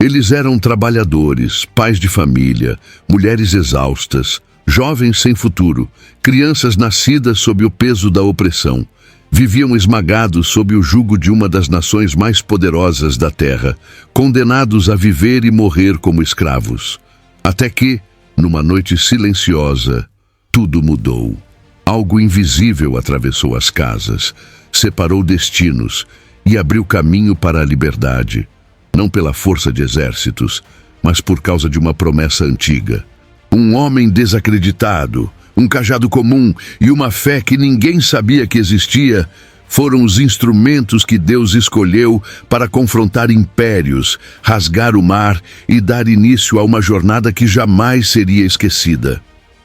Eles eram trabalhadores, pais de família, mulheres exaustas, jovens sem futuro, crianças nascidas sob o peso da opressão. Viviam esmagados sob o jugo de uma das nações mais poderosas da terra, condenados a viver e morrer como escravos. Até que, numa noite silenciosa, tudo mudou. Algo invisível atravessou as casas, separou destinos e abriu caminho para a liberdade. Não pela força de exércitos, mas por causa de uma promessa antiga. Um homem desacreditado, um cajado comum e uma fé que ninguém sabia que existia foram os instrumentos que Deus escolheu para confrontar impérios, rasgar o mar e dar início a uma jornada que jamais seria esquecida.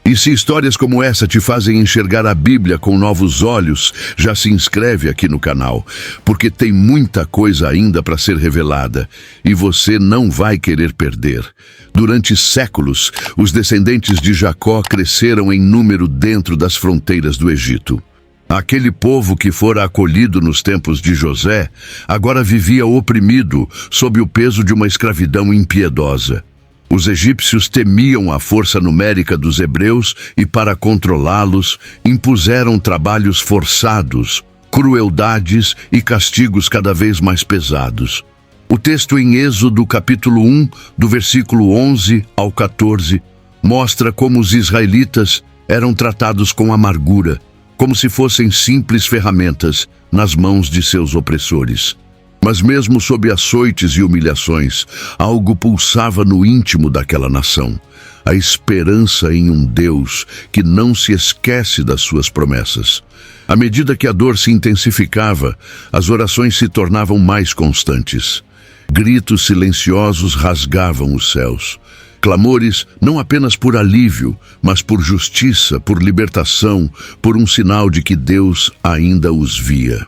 E se histórias como essa te fazem enxergar a Bíblia com novos olhos, já se inscreve aqui no canal, porque tem muita coisa ainda para ser revelada e você não vai querer perder. Durante séculos, os descendentes de Jacó cresceram em número dentro das fronteiras do Egito. Aquele povo que fora acolhido nos tempos de José, agora vivia oprimido sob o peso de uma escravidão impiedosa. Os egípcios temiam a força numérica dos hebreus e, para controlá-los, impuseram trabalhos forçados, crueldades e castigos cada vez mais pesados. O texto em Êxodo capítulo 1, do versículo 11 ao 14, mostra como os israelitas eram tratados com amargura, como se fossem simples ferramentas nas mãos de seus opressores. Mas mesmo sob açoites e humilhações, algo pulsava no íntimo daquela nação. A esperança em um Deus que não se esquece das suas promessas. À medida que a dor se intensificava, as orações se tornavam mais constantes. Gritos silenciosos rasgavam os céus. Clamores não apenas por alívio, mas por justiça, por libertação, por um sinal de que Deus ainda os via.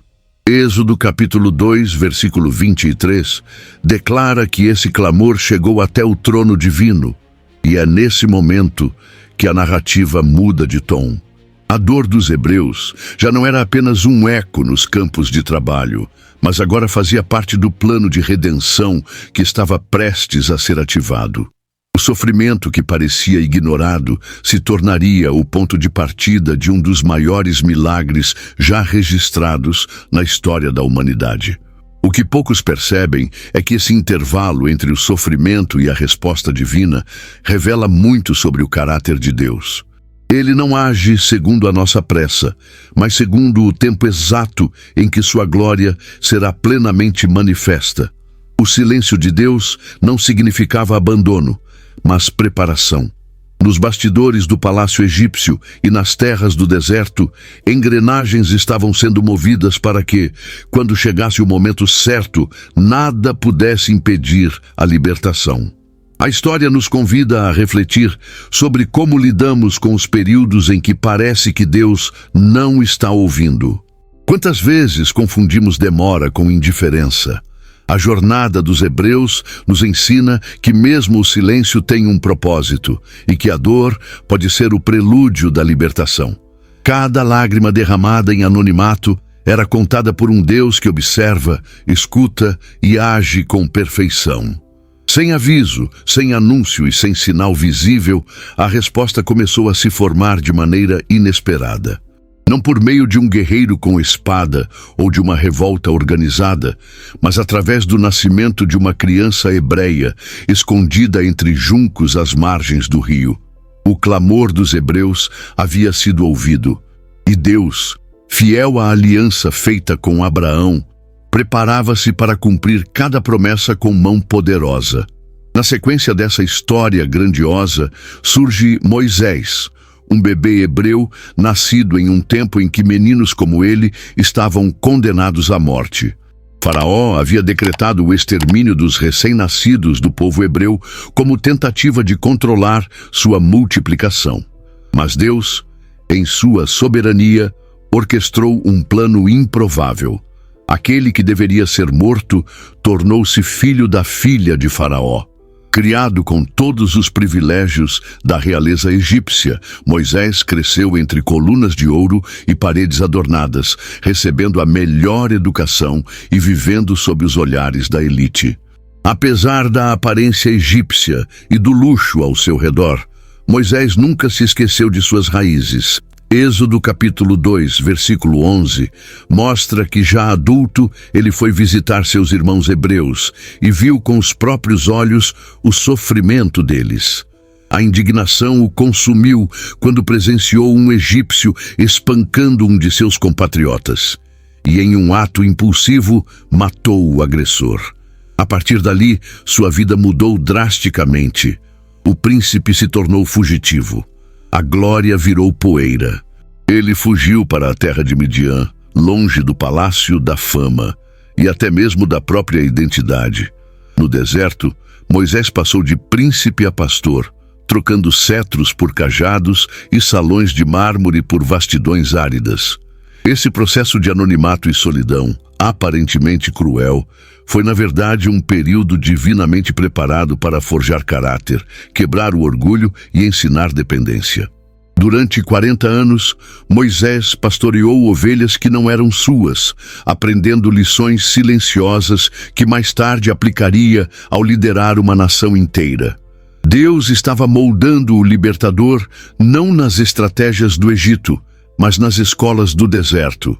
Êxodo capítulo 2, versículo 23, declara que esse clamor chegou até o trono divino, e é nesse momento que a narrativa muda de tom. A dor dos hebreus já não era apenas um eco nos campos de trabalho, mas agora fazia parte do plano de redenção que estava prestes a ser ativado. O sofrimento que parecia ignorado se tornaria o ponto de partida de um dos maiores milagres já registrados na história da humanidade. O que poucos percebem é que esse intervalo entre o sofrimento e a resposta divina revela muito sobre o caráter de Deus. Ele não age segundo a nossa pressa, mas segundo o tempo exato em que sua glória será plenamente manifesta. O silêncio de Deus não significava abandono, mas preparação. Nos bastidores do palácio egípcio e nas terras do deserto, engrenagens estavam sendo movidas para que, quando chegasse o momento certo, nada pudesse impedir a libertação. A história nos convida a refletir sobre como lidamos com os períodos em que parece que Deus não está ouvindo. Quantas vezes confundimos demora com indiferença? A jornada dos hebreus nos ensina que mesmo o silêncio tem um propósito e que a dor pode ser o prelúdio da libertação. Cada lágrima derramada em anonimato era contada por um Deus que observa, escuta e age com perfeição. Sem aviso, sem anúncio e sem sinal visível, a resposta começou a se formar de maneira inesperada. Não por meio de um guerreiro com espada ou de uma revolta organizada, mas através do nascimento de uma criança hebreia escondida entre juncos às margens do rio. O clamor dos hebreus havia sido ouvido, e Deus, fiel à aliança feita com Abraão, preparava-se para cumprir cada promessa com mão poderosa. Na sequência dessa história grandiosa, surge Moisés, um bebê hebreu nascido em um tempo em que meninos como ele estavam condenados à morte. Faraó havia decretado o extermínio dos recém-nascidos do povo hebreu como tentativa de controlar sua multiplicação. Mas Deus, em sua soberania, orquestrou um plano improvável. Aquele que deveria ser morto tornou-se filho da filha de Faraó. Criado com todos os privilégios da realeza egípcia, Moisés cresceu entre colunas de ouro e paredes adornadas, recebendo a melhor educação e vivendo sob os olhares da elite. Apesar da aparência egípcia e do luxo ao seu redor, Moisés nunca se esqueceu de suas raízes. Êxodo capítulo 2, versículo 11, mostra que já adulto ele foi visitar seus irmãos hebreus e viu com os próprios olhos o sofrimento deles. A indignação o consumiu quando presenciou um egípcio espancando um de seus compatriotas e, em um ato impulsivo, matou o agressor. A partir dali, sua vida mudou drasticamente. O príncipe se tornou fugitivo. A glória virou poeira. Ele fugiu para a terra de Midian, longe do palácio da fama e até mesmo da própria identidade. No deserto, Moisés passou de príncipe a pastor, trocando cetros por cajados e salões de mármore por vastidões áridas. Esse processo de anonimato e solidão, aparentemente cruel, foi na verdade um período divinamente preparado para forjar caráter, quebrar o orgulho e ensinar dependência. Durante 40 anos, Moisés pastoreou ovelhas que não eram suas, aprendendo lições silenciosas que mais tarde aplicaria ao liderar uma nação inteira. Deus estava moldando o libertador não nas estratégias do Egito, mas nas escolas do deserto.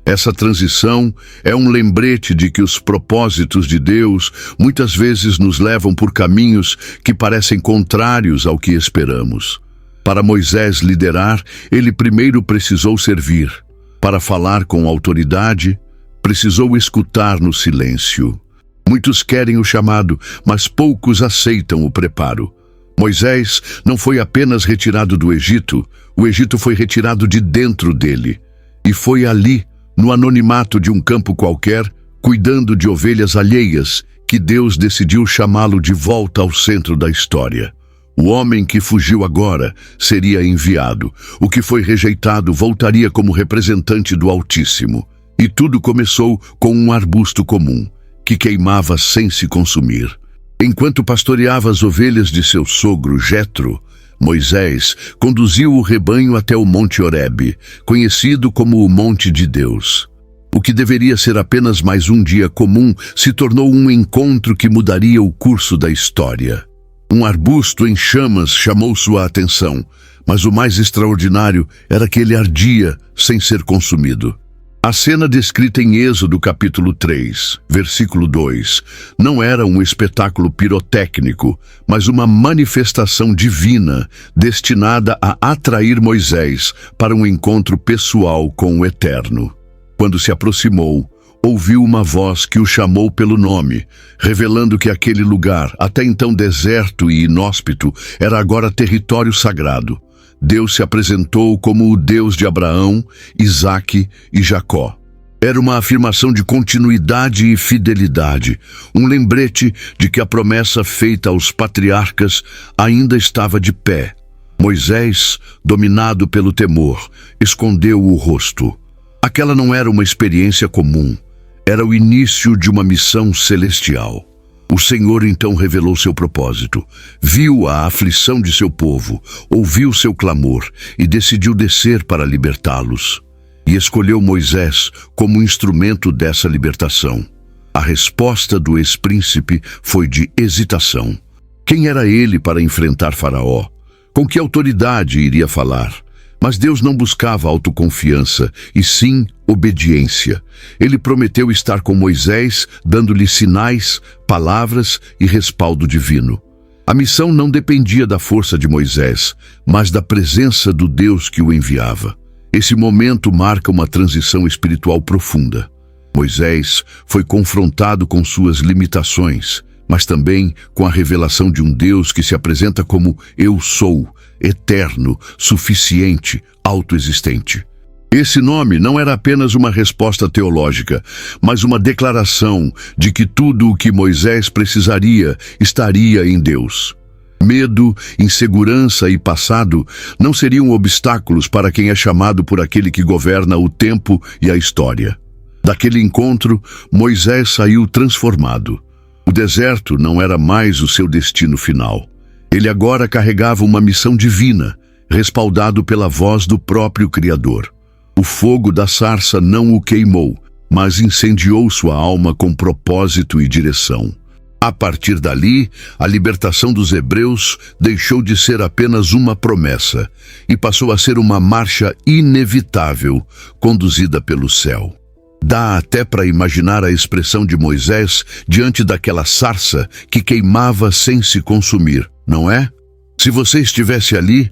Essa transição é um lembrete de que os propósitos de Deus muitas vezes nos levam por caminhos que parecem contrários ao que esperamos. Para Moisés liderar, ele primeiro precisou servir. Para falar com autoridade, precisou escutar no silêncio. Muitos querem o chamado, mas poucos aceitam o preparo. Moisés não foi apenas retirado do Egito, o Egito foi retirado de dentro dele. E foi ali, no anonimato de um campo qualquer, cuidando de ovelhas alheias, que Deus decidiu chamá-lo de volta ao centro da história. O homem que fugiu agora seria enviado. O que foi rejeitado voltaria como representante do Altíssimo. E tudo começou com um arbusto comum, que queimava sem se consumir. Enquanto pastoreava as ovelhas de seu sogro Jetro, Moisés conduziu o rebanho até o Monte Horebe, conhecido como o Monte de Deus. O que deveria ser apenas mais um dia comum se tornou um encontro que mudaria o curso da história. Um arbusto em chamas chamou sua atenção, mas o mais extraordinário era que ele ardia sem ser consumido. A cena descrita em Êxodo capítulo 3, versículo 2, não era um espetáculo pirotécnico, mas uma manifestação divina destinada a atrair Moisés para um encontro pessoal com o Eterno. Quando se aproximou, ouviu uma voz que o chamou pelo nome, revelando que aquele lugar, até então deserto e inóspito, era agora território sagrado. Deus se apresentou como o Deus de Abraão, Isaque e Jacó. Era uma afirmação de continuidade e fidelidade, um lembrete de que a promessa feita aos patriarcas ainda estava de pé. Moisés, dominado pelo temor, escondeu o rosto. Aquela não era uma experiência comum, era o início de uma missão celestial. O Senhor então revelou seu propósito, viu a aflição de seu povo, ouviu seu clamor e decidiu descer para libertá-los. E escolheu Moisés como instrumento dessa libertação. A resposta do ex-príncipe foi de hesitação. Quem era ele para enfrentar Faraó? Com que autoridade iria falar? Mas Deus não buscava autoconfiança, e sim obediência. Ele prometeu estar com Moisés, dando-lhe sinais, palavras e respaldo divino. A missão não dependia da força de Moisés, mas da presença do Deus que o enviava. Esse momento marca uma transição espiritual profunda. Moisés foi confrontado com suas limitações, mas também com a revelação de um Deus que se apresenta como Eu Sou, eterno, suficiente, autoexistente. Esse nome não era apenas uma resposta teológica, mas uma declaração de que tudo o que Moisés precisaria estaria em Deus. Medo, insegurança e passado não seriam obstáculos para quem é chamado por aquele que governa o tempo e a história. Daquele encontro, Moisés saiu transformado. O deserto não era mais o seu destino final. Ele agora carregava uma missão divina, respaldado pela voz do próprio Criador. O fogo da sarça não o queimou, mas incendiou sua alma com propósito e direção. A partir dali, a libertação dos hebreus deixou de ser apenas uma promessa e passou a ser uma marcha inevitável, conduzida pelo céu. Dá até para imaginar a expressão de Moisés diante daquela sarça que queimava sem se consumir, não é? Se você estivesse ali,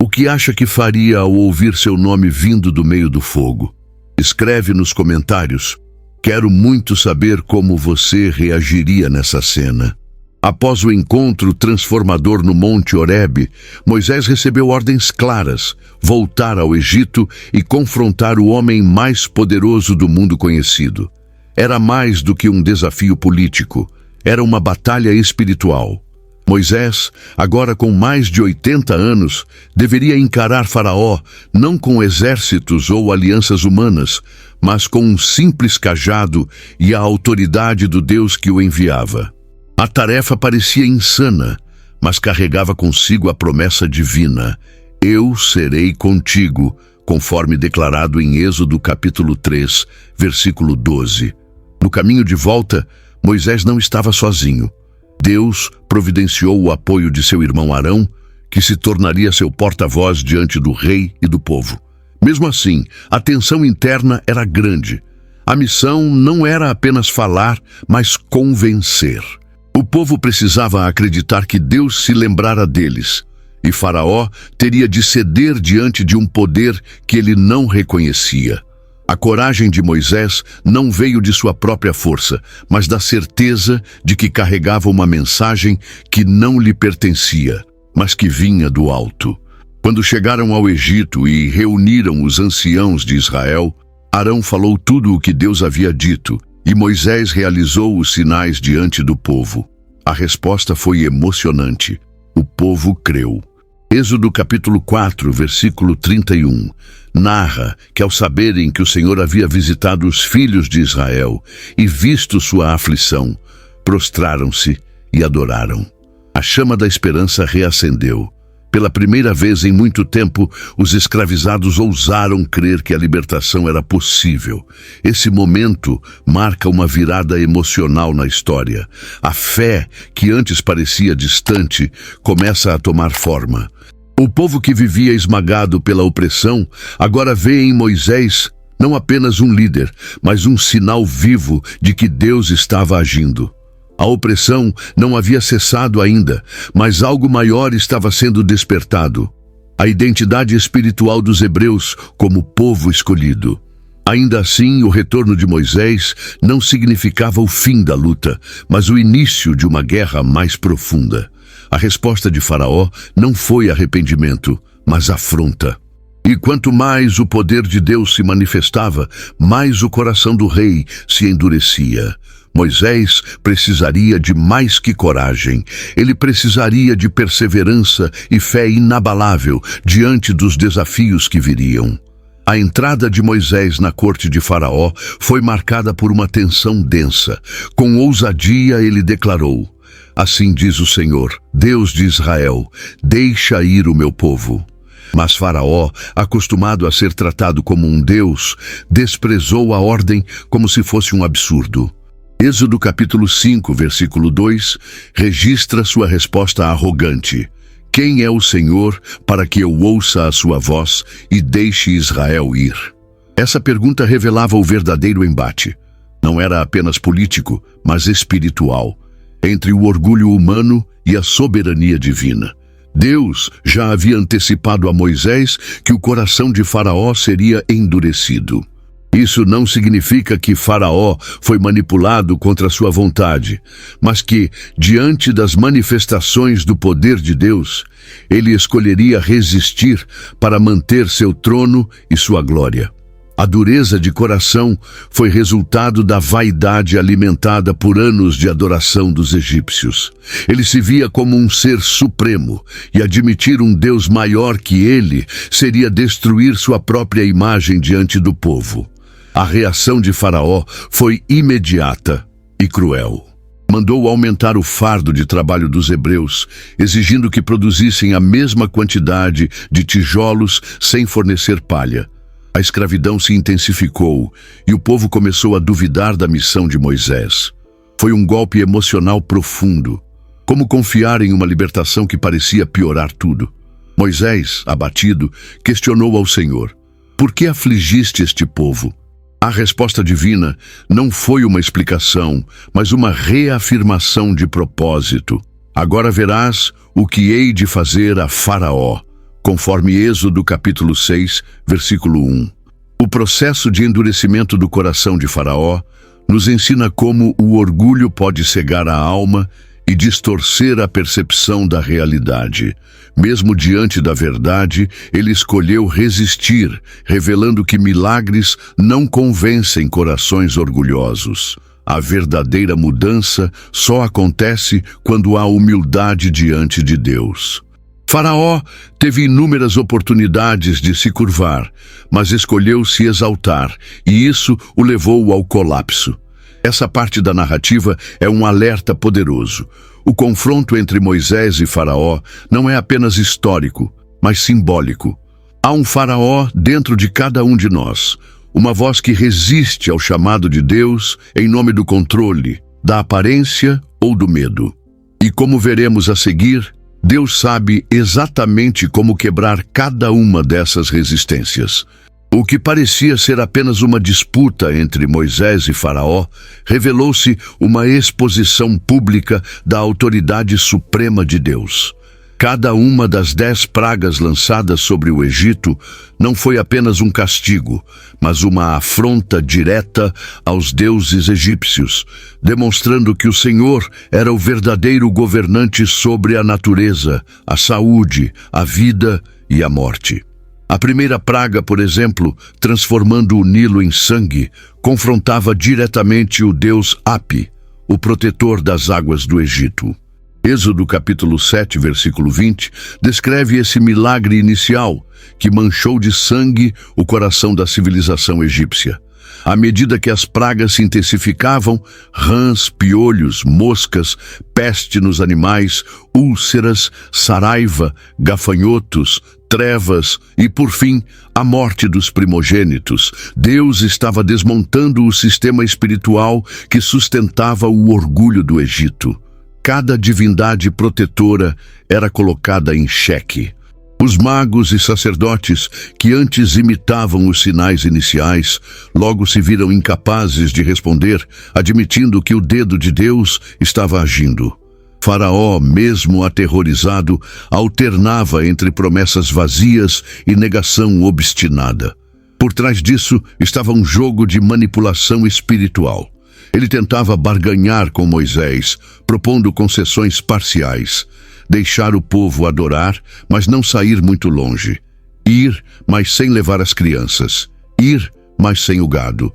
o que acha que faria ao ouvir seu nome vindo do meio do fogo? Escreve nos comentários. Quero muito saber como você reagiria nessa cena. Após o encontro transformador no Monte Horebe, Moisés recebeu ordens claras: voltar ao Egito e confrontar o homem mais poderoso do mundo conhecido. Era mais do que um desafio político, era uma batalha espiritual. Moisés, agora com mais de 80 anos, deveria encarar Faraó não com exércitos ou alianças humanas, mas com um simples cajado e a autoridade do Deus que o enviava. A tarefa parecia insana, mas carregava consigo a promessa divina: eu serei contigo, conforme declarado em Êxodo capítulo 3, versículo 12. No caminho de volta, Moisés não estava sozinho. Deus providenciou o apoio de seu irmão Arão, que se tornaria seu porta-voz diante do rei e do povo. Mesmo assim, a tensão interna era grande. A missão não era apenas falar, mas convencer. O povo precisava acreditar que Deus se lembrara deles, e Faraó teria de ceder diante de um poder que ele não reconhecia. A coragem de Moisés não veio de sua própria força, mas da certeza de que carregava uma mensagem que não lhe pertencia, mas que vinha do alto. Quando chegaram ao Egito e reuniram os anciãos de Israel, Arão falou tudo o que Deus havia dito, e Moisés realizou os sinais diante do povo. A resposta foi emocionante. O povo creu. Êxodo capítulo 4, versículo 31, narra que ao saberem que o Senhor havia visitado os filhos de Israel e visto sua aflição, prostraram-se e adoraram. A chama da esperança reacendeu. Pela primeira vez em muito tempo, os escravizados ousaram crer que a libertação era possível. Esse momento marca uma virada emocional na história. A fé, que antes parecia distante, começa a tomar forma. O povo que vivia esmagado pela opressão, agora vê em Moisés não apenas um líder, mas um sinal vivo de que Deus estava agindo. A opressão não havia cessado ainda, mas algo maior estava sendo despertado: a identidade espiritual dos hebreus como povo escolhido. Ainda assim, o retorno de Moisés não significava o fim da luta, mas o início de uma guerra mais profunda. A resposta de Faraó não foi arrependimento, mas afronta. E quanto mais o poder de Deus se manifestava, mais o coração do rei se endurecia. Moisés precisaria de mais que coragem. Ele precisaria de perseverança e fé inabalável diante dos desafios que viriam. A entrada de Moisés na corte de Faraó foi marcada por uma tensão densa. Com ousadia ele declarou: assim diz o Senhor, Deus de Israel, deixa ir o meu povo. Mas Faraó, acostumado a ser tratado como um deus, desprezou a ordem como se fosse um absurdo. Êxodo capítulo 5, versículo 2, registra sua resposta arrogante: quem é o Senhor para que eu ouça a sua voz e deixe Israel ir? Essa pergunta revelava o verdadeiro embate. Não era apenas político, mas espiritual, entre o orgulho humano e a soberania divina. Deus já havia antecipado a Moisés que o coração de Faraó seria endurecido. Isso não significa que Faraó foi manipulado contra sua vontade, mas que, diante das manifestações do poder de Deus, ele escolheria resistir para manter seu trono e sua glória. A dureza de coração foi resultado da vaidade alimentada por anos de adoração dos egípcios. Ele se via como um ser supremo, e admitir um Deus maior que ele seria destruir sua própria imagem diante do povo. A reação de Faraó foi imediata e cruel. Mandou aumentar o fardo de trabalho dos hebreus, exigindo que produzissem a mesma quantidade de tijolos sem fornecer palha. A escravidão se intensificou e o povo começou a duvidar da missão de Moisés. Foi um golpe emocional profundo. Como confiar em uma libertação que parecia piorar tudo? Moisés, abatido, questionou ao Senhor: por que afligiste este povo? A resposta divina não foi uma explicação, mas uma reafirmação de propósito. Agora verás o que hei de fazer a Faraó, conforme Êxodo capítulo 6, versículo 1. O processo de endurecimento do coração de Faraó nos ensina como o orgulho pode cegar a alma e distorcer a percepção da realidade. Mesmo diante da verdade, ele escolheu resistir, revelando que milagres não convencem corações orgulhosos. A verdadeira mudança só acontece quando há humildade diante de Deus. Faraó teve inúmeras oportunidades de se curvar, mas escolheu se exaltar, e isso o levou ao colapso. Essa parte da narrativa é um alerta poderoso. O confronto entre Moisés e Faraó não é apenas histórico, mas simbólico. Há um Faraó dentro de cada um de nós, uma voz que resiste ao chamado de Deus em nome do controle, da aparência ou do medo. E como veremos a seguir, Deus sabe exatamente como quebrar cada uma dessas resistências. O que parecia ser apenas uma disputa entre Moisés e Faraó revelou-se uma exposição pública da autoridade suprema de Deus. Cada uma das 10 pragas lançadas sobre o Egito não foi apenas um castigo, mas uma afronta direta aos deuses egípcios, demonstrando que o Senhor era o verdadeiro governante sobre a natureza, a saúde, a vida e a morte. A primeira praga, por exemplo, transformando o Nilo em sangue, confrontava diretamente o deus Hapi, o protetor das águas do Egito. Êxodo capítulo 7, versículo 20, descreve esse milagre inicial que manchou de sangue o coração da civilização egípcia. À medida que as pragas se intensificavam, rãs, piolhos, moscas, peste nos animais, úlceras, saraiva, gafanhotos, trevas e, por fim, a morte dos primogênitos. Deus estava desmontando o sistema espiritual que sustentava o orgulho do Egito. Cada divindade protetora era colocada em xeque. Os magos e sacerdotes, que antes imitavam os sinais iniciais, logo se viram incapazes de responder, admitindo que o dedo de Deus estava agindo. Faraó, mesmo aterrorizado, alternava entre promessas vazias e negação obstinada. Por trás disso estava um jogo de manipulação espiritual. Ele tentava barganhar com Moisés, propondo concessões parciais. Deixar o povo adorar, mas não sair muito longe. Ir, mas sem levar as crianças. Ir, mas sem o gado.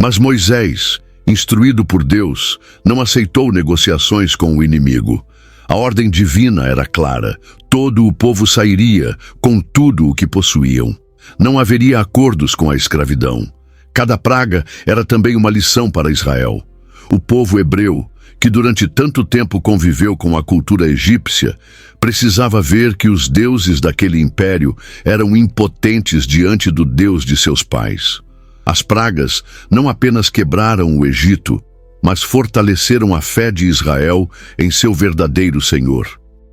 Mas Moisés, instruído por Deus, não aceitou negociações com o inimigo. A ordem divina era clara. Todo o povo sairia, com tudo o que possuíam. Não haveria acordos com a escravidão. Cada praga era também uma lição para Israel. O povo hebreu, que durante tanto tempo conviveu com a cultura egípcia, precisava ver que os deuses daquele império eram impotentes diante do Deus de seus pais. As pragas não apenas quebraram o Egito, mas fortaleceram a fé de Israel em seu verdadeiro Senhor.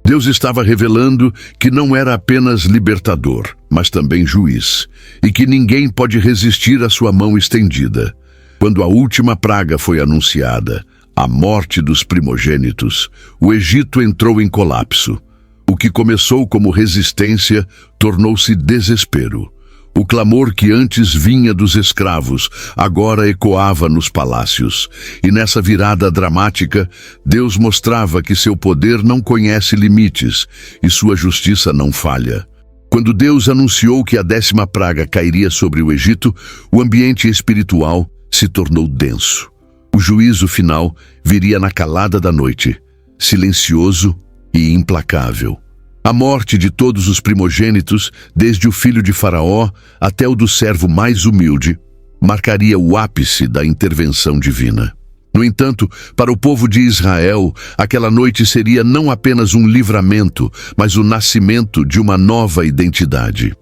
Deus estava revelando que não era apenas libertador, mas também juiz, e que ninguém pode resistir à sua mão estendida. Quando a última praga foi anunciada, a morte dos primogênitos, o Egito entrou em colapso. O que começou como resistência tornou-se desespero. O clamor que antes vinha dos escravos agora ecoava nos palácios. E nessa virada dramática, Deus mostrava que seu poder não conhece limites e sua justiça não falha. Quando Deus anunciou que a 10ª praga cairia sobre o Egito, o ambiente espiritual se tornou denso. O juízo final viria na calada da noite, silencioso e implacável. A morte de todos os primogênitos, desde o filho de Faraó até o do servo mais humilde, marcaria o ápice da intervenção divina. No entanto, para o povo de Israel, aquela noite seria não apenas um livramento, mas o nascimento de uma nova identidade.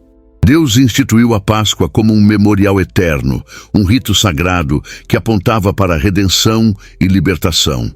Deus instituiu a Páscoa como um memorial eterno, um rito sagrado que apontava para a redenção e libertação.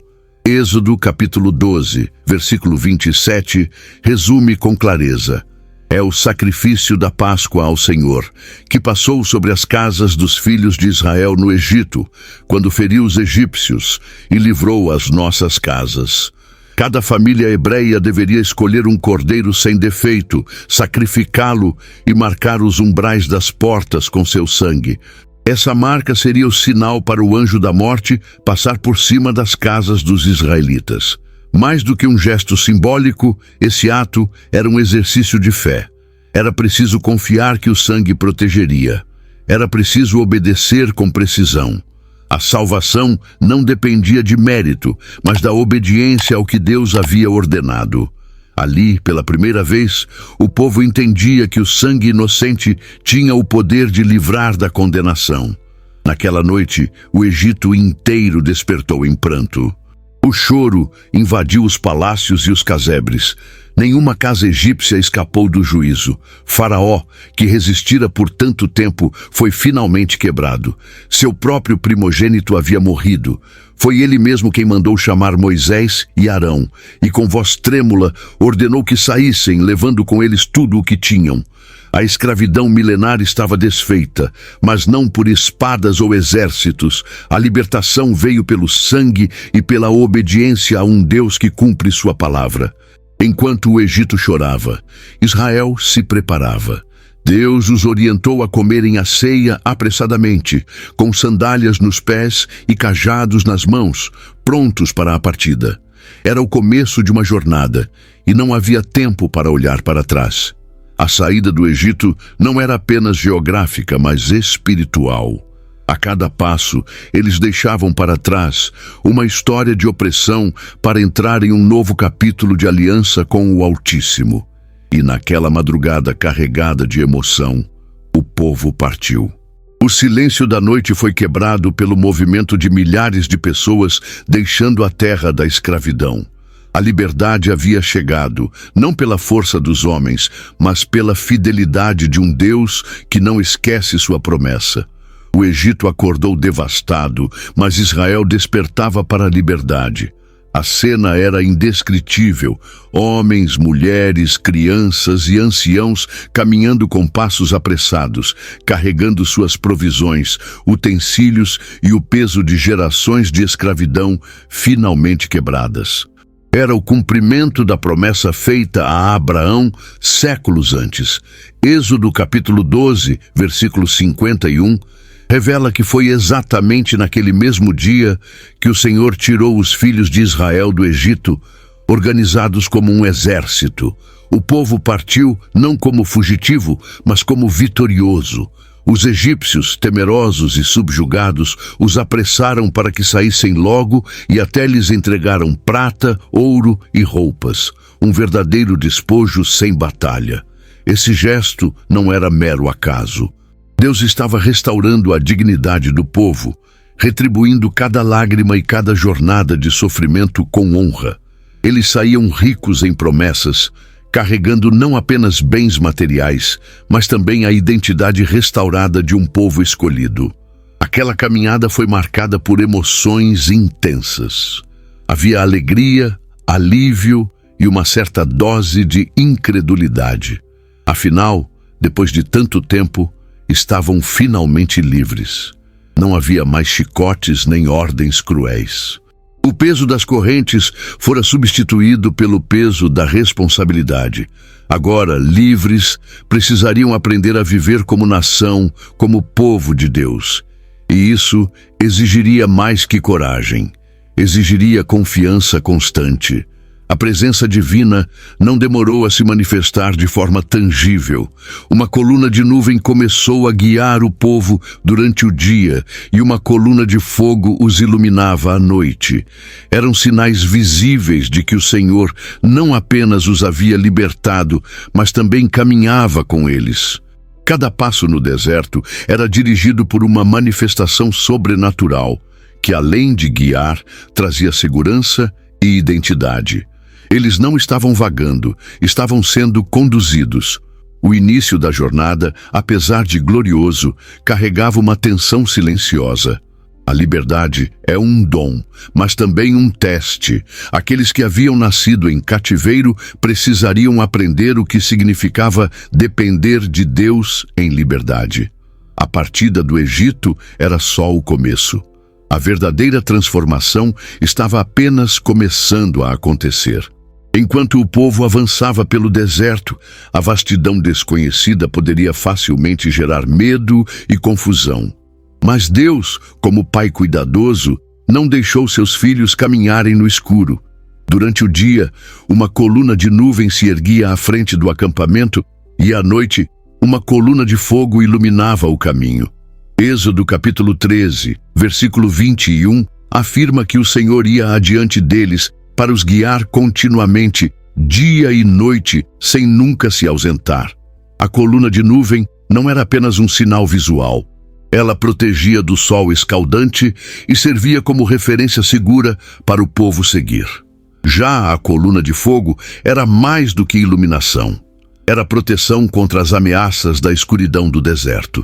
Êxodo capítulo 12, versículo 27, resume com clareza: é o sacrifício da Páscoa ao Senhor, que passou sobre as casas dos filhos de Israel no Egito, quando feriu os egípcios e livrou as nossas casas. Cada família hebreia deveria escolher um cordeiro sem defeito, sacrificá-lo e marcar os umbrais das portas com seu sangue. Essa marca seria o sinal para o anjo da morte passar por cima das casas dos israelitas. Mais do que um gesto simbólico, esse ato era um exercício de fé. Era preciso confiar que o sangue protegeria. Era preciso obedecer com precisão. A salvação não dependia de mérito, mas da obediência ao que Deus havia ordenado. Ali, pela primeira vez, o povo entendia que o sangue inocente tinha o poder de livrar da condenação. Naquela noite, o Egito inteiro despertou em pranto. O choro invadiu os palácios e os casebres. Nenhuma casa egípcia escapou do juízo. Faraó, que resistira por tanto tempo, foi finalmente quebrado. Seu próprio primogênito havia morrido. Foi ele mesmo quem mandou chamar Moisés e Arão, e com voz trêmula ordenou que saíssem, levando com eles tudo o que tinham. A escravidão milenar estava desfeita, mas não por espadas ou exércitos. A libertação veio pelo sangue e pela obediência a um Deus que cumpre sua palavra. Enquanto o Egito chorava, Israel se preparava. Deus os orientou a comerem a ceia apressadamente, com sandálias nos pés e cajados nas mãos, prontos para a partida. Era o começo de uma jornada, e não havia tempo para olhar para trás. A saída do Egito não era apenas geográfica, mas espiritual. A cada passo, eles deixavam para trás uma história de opressão para entrar em um novo capítulo de aliança com o Altíssimo. E naquela madrugada carregada de emoção, o povo partiu. O silêncio da noite foi quebrado pelo movimento de milhares de pessoas deixando a terra da escravidão. A liberdade havia chegado, não pela força dos homens, mas pela fidelidade de um Deus que não esquece sua promessa. O Egito acordou devastado, mas Israel despertava para a liberdade. A cena era indescritível. Homens, mulheres, crianças e anciãos caminhando com passos apressados, carregando suas provisões, utensílios e o peso de gerações de escravidão finalmente quebradas. Era o cumprimento da promessa feita a Abraão séculos antes. Êxodo capítulo 12, versículo 51, revela que foi exatamente naquele mesmo dia que o Senhor tirou os filhos de Israel do Egito, organizados como um exército. O povo partiu não como fugitivo, mas como vitorioso. Os egípcios, temerosos e subjugados, os apressaram para que saíssem logo e até lhes entregaram prata, ouro e roupas. Um verdadeiro despojo sem batalha. Esse gesto não era mero acaso. Deus estava restaurando a dignidade do povo, retribuindo cada lágrima e cada jornada de sofrimento com honra. Eles saíam ricos em promessas, carregando não apenas bens materiais, mas também a identidade restaurada de um povo escolhido. Aquela caminhada foi marcada por emoções intensas. Havia alegria, alívio e uma certa dose de incredulidade. Afinal, depois de tanto tempo, estavam finalmente livres. Não havia mais chicotes nem ordens cruéis. O peso das correntes fora substituído pelo peso da responsabilidade. Agora, livres, precisariam aprender a viver como nação, como povo de Deus. E isso exigiria mais que coragem. Exigiria confiança constante. A presença divina não demorou a se manifestar de forma tangível. Uma coluna de nuvem começou a guiar o povo durante o dia e uma coluna de fogo os iluminava à noite. Eram sinais visíveis de que o Senhor não apenas os havia libertado, mas também caminhava com eles. Cada passo no deserto era dirigido por uma manifestação sobrenatural, que além de guiar, trazia segurança e identidade. Eles não estavam vagando, estavam sendo conduzidos. O início da jornada, apesar de glorioso, carregava uma tensão silenciosa. A liberdade é um dom, mas também um teste. Aqueles que haviam nascido em cativeiro precisariam aprender o que significava depender de Deus em liberdade. A partida do Egito era só o começo. A verdadeira transformação estava apenas começando a acontecer. Enquanto o povo avançava pelo deserto, a vastidão desconhecida poderia facilmente gerar medo e confusão. Mas Deus, como Pai cuidadoso, não deixou seus filhos caminharem no escuro. Durante o dia, uma coluna de nuvem se erguia à frente do acampamento e à noite, uma coluna de fogo iluminava o caminho. Êxodo capítulo 13, versículo 21, afirma que o Senhor ia adiante deles para os guiar continuamente, dia e noite, sem nunca se ausentar. A coluna de nuvem não era apenas um sinal visual. Ela protegia do sol escaldante e servia como referência segura para o povo seguir. Já a coluna de fogo era mais do que iluminação. Era proteção contra as ameaças da escuridão do deserto.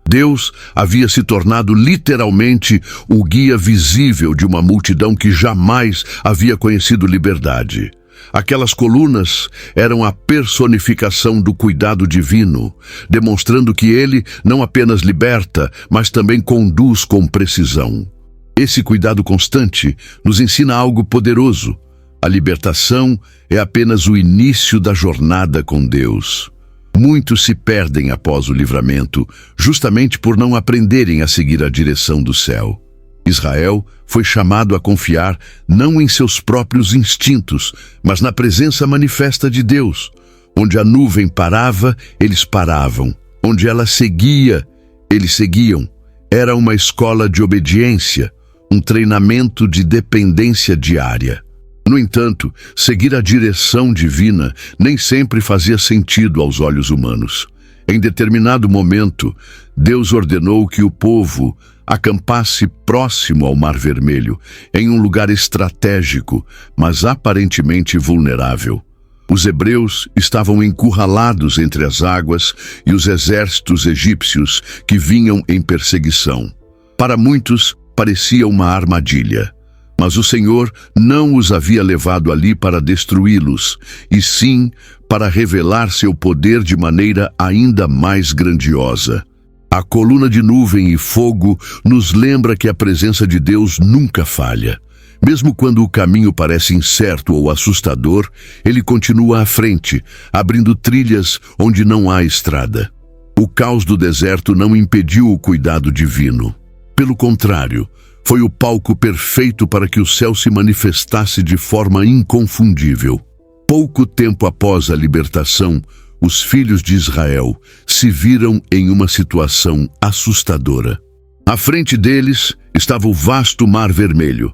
Deus havia se tornado literalmente o guia visível de uma multidão que jamais havia conhecido liberdade. Aquelas colunas eram a personificação do cuidado divino, demonstrando que Ele não apenas liberta, mas também conduz com precisão. Esse cuidado constante nos ensina algo poderoso. A libertação é apenas o início da jornada com Deus. Muitos se perdem após o livramento, justamente por não aprenderem a seguir a direção do céu. Israel foi chamado a confiar não em seus próprios instintos, mas na presença manifesta de Deus. Onde a nuvem parava, eles paravam. Onde ela seguia, eles seguiam. Era uma escola de obediência, um treinamento de dependência diária. No entanto, seguir a direção divina nem sempre fazia sentido aos olhos humanos. Em determinado momento, Deus ordenou que o povo acampasse próximo ao Mar Vermelho, em um lugar estratégico, mas aparentemente vulnerável. Os hebreus estavam encurralados entre as águas e os exércitos egípcios que vinham em perseguição. Para muitos, parecia uma armadilha. Mas o Senhor não os havia levado ali para destruí-los, e sim para revelar seu poder de maneira ainda mais grandiosa. A coluna de nuvem e fogo nos lembra que a presença de Deus nunca falha. Mesmo quando o caminho parece incerto ou assustador, Ele continua à frente, abrindo trilhas onde não há estrada. O caos do deserto não impediu o cuidado divino. Pelo contrário, foi o palco perfeito para que o céu se manifestasse de forma inconfundível. Pouco tempo após a libertação, os filhos de Israel se viram em uma situação assustadora. À frente deles estava o vasto Mar Vermelho,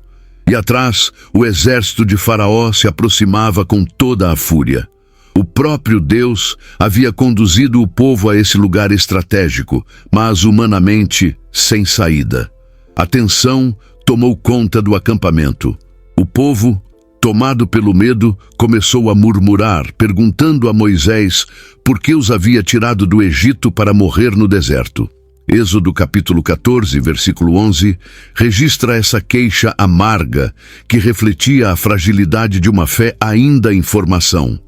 e atrás o exército de Faraó se aproximava com toda a fúria. O próprio Deus havia conduzido o povo a esse lugar estratégico, mas humanamente sem saída. A tensão tomou conta do acampamento. O povo, tomado pelo medo, começou a murmurar, perguntando a Moisés por que os havia tirado do Egito para morrer no deserto. Êxodo capítulo 14, versículo 11, registra essa queixa amarga que refletia a fragilidade de uma fé ainda em formação.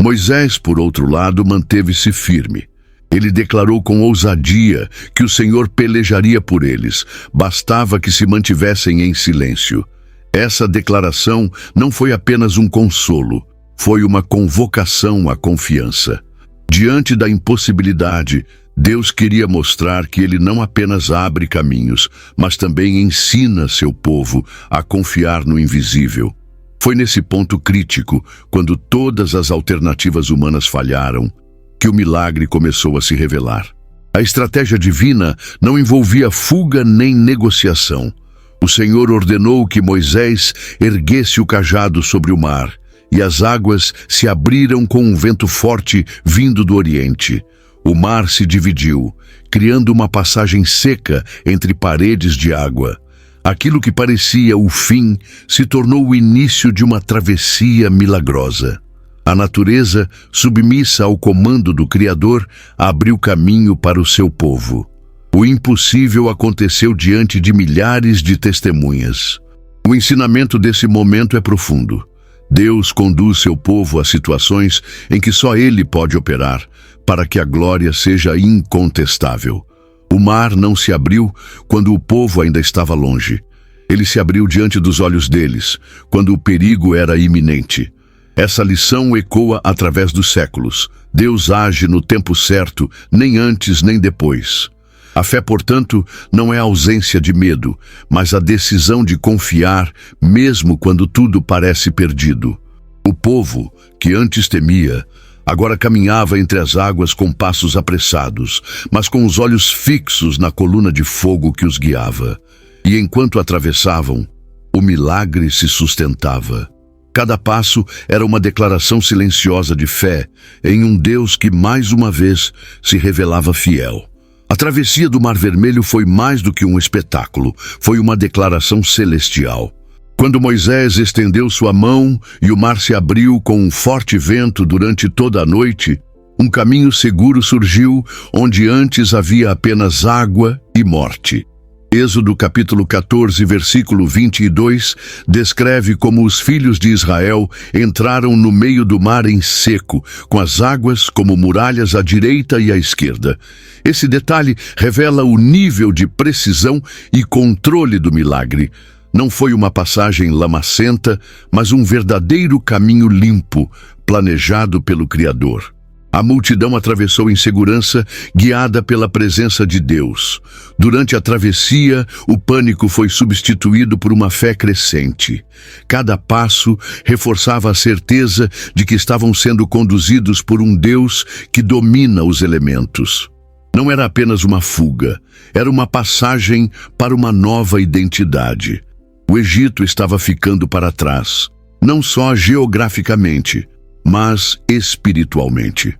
Moisés, por outro lado, manteve-se firme. Ele declarou com ousadia que o Senhor pelejaria por eles, bastava que se mantivessem em silêncio. Essa declaração não foi apenas um consolo, foi uma convocação à confiança. Diante da impossibilidade, Deus queria mostrar que Ele não apenas abre caminhos, mas também ensina seu povo a confiar no invisível. Foi nesse ponto crítico, quando todas as alternativas humanas falharam, que o milagre começou a se revelar. A estratégia divina não envolvia fuga nem negociação. O Senhor ordenou que Moisés erguesse o cajado sobre o mar, e as águas se abriram com um vento forte vindo do Oriente. O mar se dividiu, criando uma passagem seca entre paredes de água. Aquilo que parecia o fim se tornou o início de uma travessia milagrosa. A natureza, submissa ao comando do Criador, abriu caminho para o seu povo. O impossível aconteceu diante de milhares de testemunhas. O ensinamento desse momento é profundo. Deus conduz seu povo a situações em que só Ele pode operar, para que a glória seja incontestável. O mar não se abriu quando o povo ainda estava longe. Ele se abriu diante dos olhos deles, quando o perigo era iminente. Essa lição ecoa através dos séculos. Deus age no tempo certo, nem antes nem depois. A fé, portanto, não é a ausência de medo, mas a decisão de confiar, mesmo quando tudo parece perdido. O povo, que antes temia, agora caminhava entre as águas com passos apressados, mas com os olhos fixos na coluna de fogo que os guiava. E enquanto atravessavam, o milagre se sustentava. Cada passo era uma declaração silenciosa de fé em um Deus que, mais uma vez, se revelava fiel. A travessia do Mar Vermelho foi mais do que um espetáculo, foi uma declaração celestial. Quando Moisés estendeu sua mão e o mar se abriu com um forte vento durante toda a noite, um caminho seguro surgiu onde antes havia apenas água e morte. Êxodo capítulo 14, versículo 22, descreve como os filhos de Israel entraram no meio do mar em seco, com as águas como muralhas à direita e à esquerda. Esse detalhe revela o nível de precisão e controle do milagre. Não foi uma passagem lamacenta, mas um verdadeiro caminho limpo, planejado pelo Criador. A multidão atravessou em segurança, guiada pela presença de Deus. Durante a travessia, o pânico foi substituído por uma fé crescente. Cada passo reforçava a certeza de que estavam sendo conduzidos por um Deus que domina os elementos. Não era apenas uma fuga, era uma passagem para uma nova identidade. O Egito estava ficando para trás, não só geograficamente, mas espiritualmente.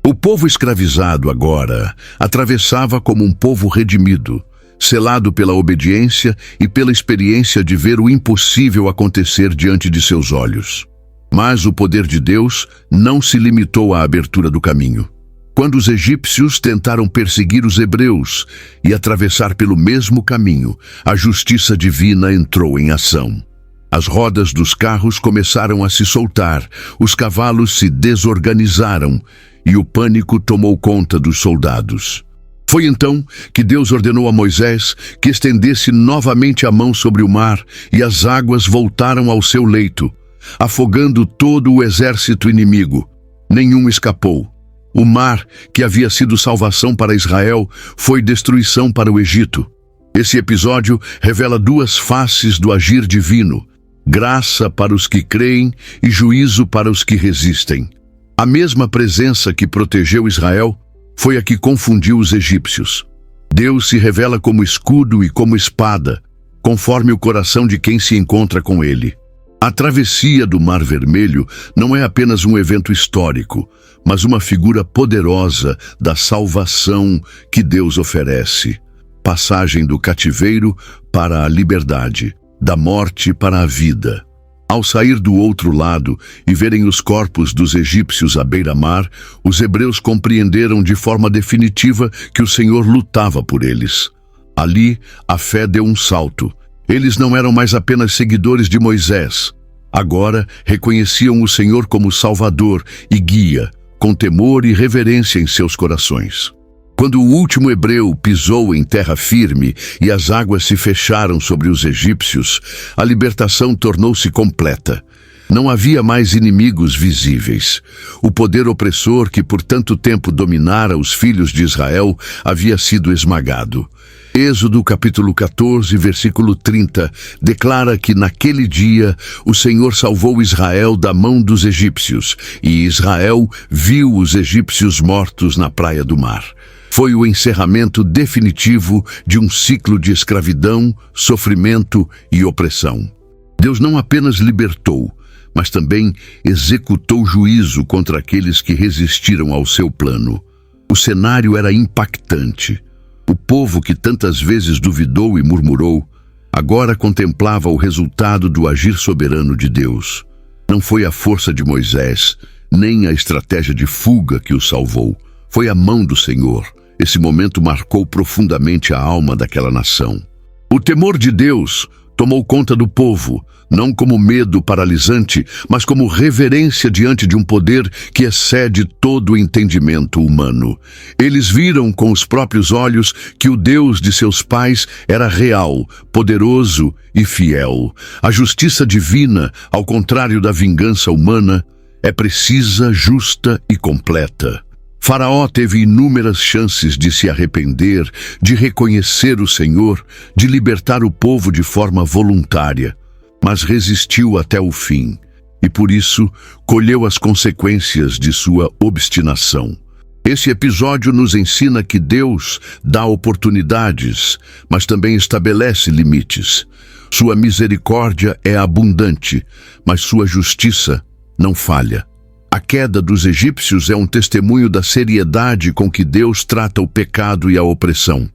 O povo escravizado agora atravessava como um povo redimido, selado pela obediência e pela experiência de ver o impossível acontecer diante de seus olhos. Mas o poder de Deus não se limitou à abertura do caminho. Quando os egípcios tentaram perseguir os hebreus e atravessar pelo mesmo caminho, a justiça divina entrou em ação. As rodas dos carros começaram a se soltar, os cavalos se desorganizaram e o pânico tomou conta dos soldados. Foi então que Deus ordenou a Moisés que estendesse novamente a mão sobre o mar e as águas voltaram ao seu leito, afogando todo o exército inimigo. Nenhum escapou. O mar, que havia sido salvação para Israel, foi destruição para o Egito. Esse episódio revela duas faces do agir divino: graça para os que creem e juízo para os que resistem. A mesma presença que protegeu Israel foi a que confundiu os egípcios. Deus se revela como escudo e como espada, conforme o coração de quem se encontra com ele. A travessia do Mar Vermelho não é apenas um evento histórico, mas uma figura poderosa da salvação que Deus oferece. Passagem do cativeiro para a liberdade, da morte para a vida. Ao sair do outro lado e verem os corpos dos egípcios à beira-mar, os hebreus compreenderam de forma definitiva que o Senhor lutava por eles. Ali, a fé deu um salto. Eles não eram mais apenas seguidores de Moisés. Agora, reconheciam o Senhor como Salvador e guia, com temor e reverência em seus corações. Quando o último hebreu pisou em terra firme e as águas se fecharam sobre os egípcios, a libertação tornou-se completa. Não havia mais inimigos visíveis. O poder opressor que por tanto tempo dominara os filhos de Israel havia sido esmagado. Êxodo capítulo 14, versículo 30, declara que naquele dia o Senhor salvou Israel da mão dos egípcios, e Israel viu os egípcios mortos na praia do mar. Foi o encerramento definitivo de um ciclo de escravidão, sofrimento e opressão. Deus não apenas libertou, mas também executou juízo contra aqueles que resistiram ao seu plano. O cenário era impactante. O povo que tantas vezes duvidou e murmurou, agora contemplava o resultado do agir soberano de Deus. Não foi a força de Moisés, nem a estratégia de fuga que o salvou. Foi a mão do Senhor. Esse momento marcou profundamente a alma daquela nação. O temor de Deus tomou conta do povo, não como medo paralisante, mas como reverência diante de um poder que excede todo o entendimento humano. Eles viram com os próprios olhos que o Deus de seus pais era real, poderoso e fiel. A justiça divina, ao contrário da vingança humana, é precisa, justa e completa. Faraó teve inúmeras chances de se arrepender, de reconhecer o Senhor, de libertar o povo de forma voluntária, mas resistiu até o fim, e por isso colheu as consequências de sua obstinação. Esse episódio nos ensina que Deus dá oportunidades, mas também estabelece limites. Sua misericórdia é abundante, mas sua justiça não falha. A queda dos egípcios é um testemunho da seriedade com que Deus trata o pecado e a opressão.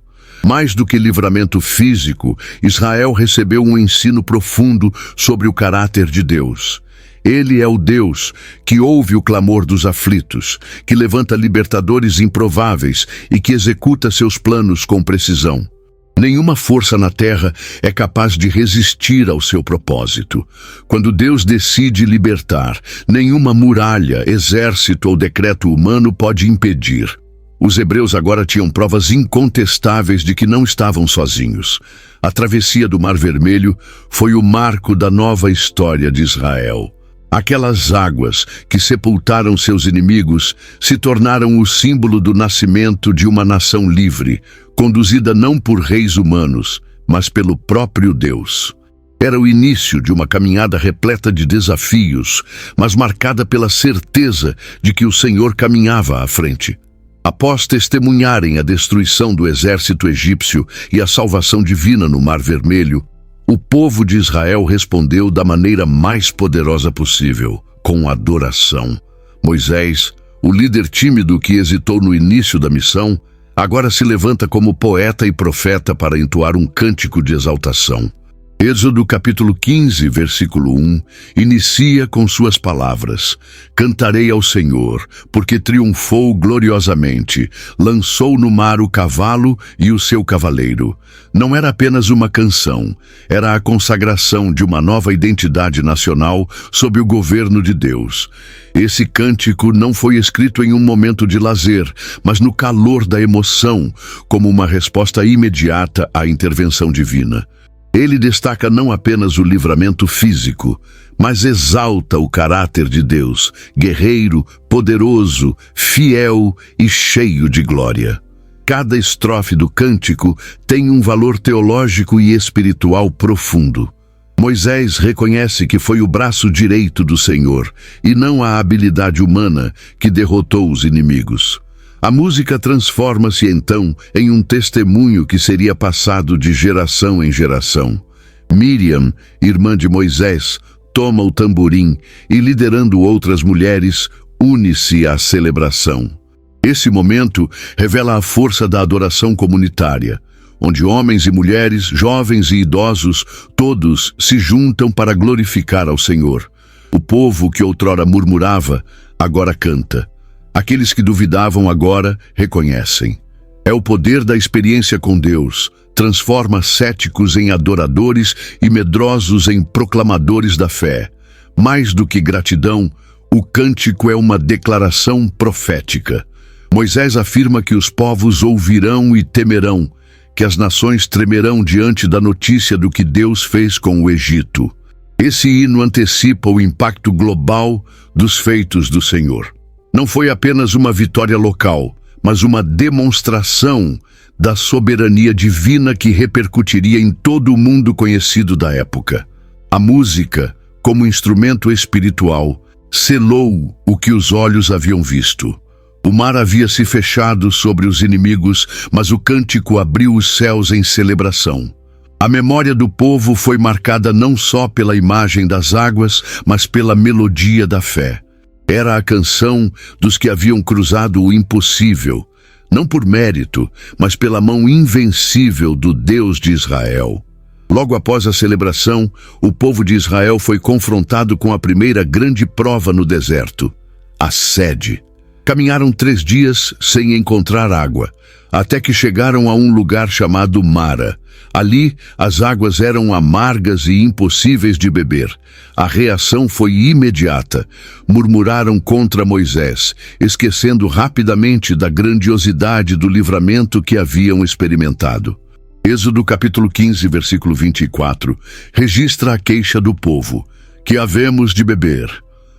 Mais do que livramento físico, Israel recebeu um ensino profundo sobre o caráter de Deus. Ele é o Deus que ouve o clamor dos aflitos, que levanta libertadores improváveis e que executa seus planos com precisão. Nenhuma força na terra é capaz de resistir ao seu propósito. Quando Deus decide libertar, nenhuma muralha, exército ou decreto humano pode impedir. Os hebreus agora tinham provas incontestáveis de que não estavam sozinhos. A travessia do Mar Vermelho foi o marco da nova história de Israel. Aquelas águas que sepultaram seus inimigos se tornaram o símbolo do nascimento de uma nação livre, conduzida não por reis humanos, mas pelo próprio Deus. Era o início de uma caminhada repleta de desafios, mas marcada pela certeza de que o Senhor caminhava à frente. Após testemunharem a destruição do exército egípcio e a salvação divina no Mar Vermelho, o povo de Israel respondeu da maneira mais poderosa possível, com adoração. Moisés, o líder tímido que hesitou no início da missão, agora se levanta como poeta e profeta para entoar um cântico de exaltação. Êxodo capítulo 15, versículo 1, inicia com suas palavras: Cantarei ao Senhor, porque triunfou gloriosamente, lançou no mar o cavalo e o seu cavaleiro. Não era apenas uma canção, era a consagração de uma nova identidade nacional sob o governo de Deus. Esse cântico não foi escrito em um momento de lazer, mas no calor da emoção, como uma resposta imediata à intervenção divina. Ele destaca não apenas o livramento físico, mas exalta o caráter de Deus, guerreiro, poderoso, fiel e cheio de glória. Cada estrofe do cântico tem um valor teológico e espiritual profundo. Moisés reconhece que foi o braço direito do Senhor, e não a habilidade humana, que derrotou os inimigos. A música transforma-se então em um testemunho que seria passado de geração em geração. Miriam, irmã de Moisés, toma o tamborim e, liderando outras mulheres, une-se à celebração. Esse momento revela a força da adoração comunitária, onde homens e mulheres, jovens e idosos, todos se juntam para glorificar ao Senhor. O povo que outrora murmurava, agora canta. Aqueles que duvidavam agora reconhecem. É o poder da experiência com Deus, transforma céticos em adoradores e medrosos em proclamadores da fé. Mais do que gratidão, o cântico é uma declaração profética. Moisés afirma que os povos ouvirão e temerão, que as nações tremerão diante da notícia do que Deus fez com o Egito. Esse hino antecipa o impacto global dos feitos do Senhor. Não foi apenas uma vitória local, mas uma demonstração da soberania divina que repercutiria em todo o mundo conhecido da época. A música, como instrumento espiritual, selou o que os olhos haviam visto. O mar havia se fechado sobre os inimigos, mas o cântico abriu os céus em celebração. A memória do povo foi marcada não só pela imagem das águas, mas pela melodia da fé. Era a canção dos que haviam cruzado o impossível, não por mérito, mas pela mão invencível do Deus de Israel. Logo após a celebração, o povo de Israel foi confrontado com a primeira grande prova no deserto: a sede. Caminharam 3 dias sem encontrar água, até que chegaram a um lugar chamado Mara. Ali, as águas eram amargas e impossíveis de beber. A reação foi imediata. Murmuraram contra Moisés, esquecendo rapidamente da grandiosidade do livramento que haviam experimentado. Êxodo capítulo 15, versículo 24, registra a queixa do povo. Que havemos de beber?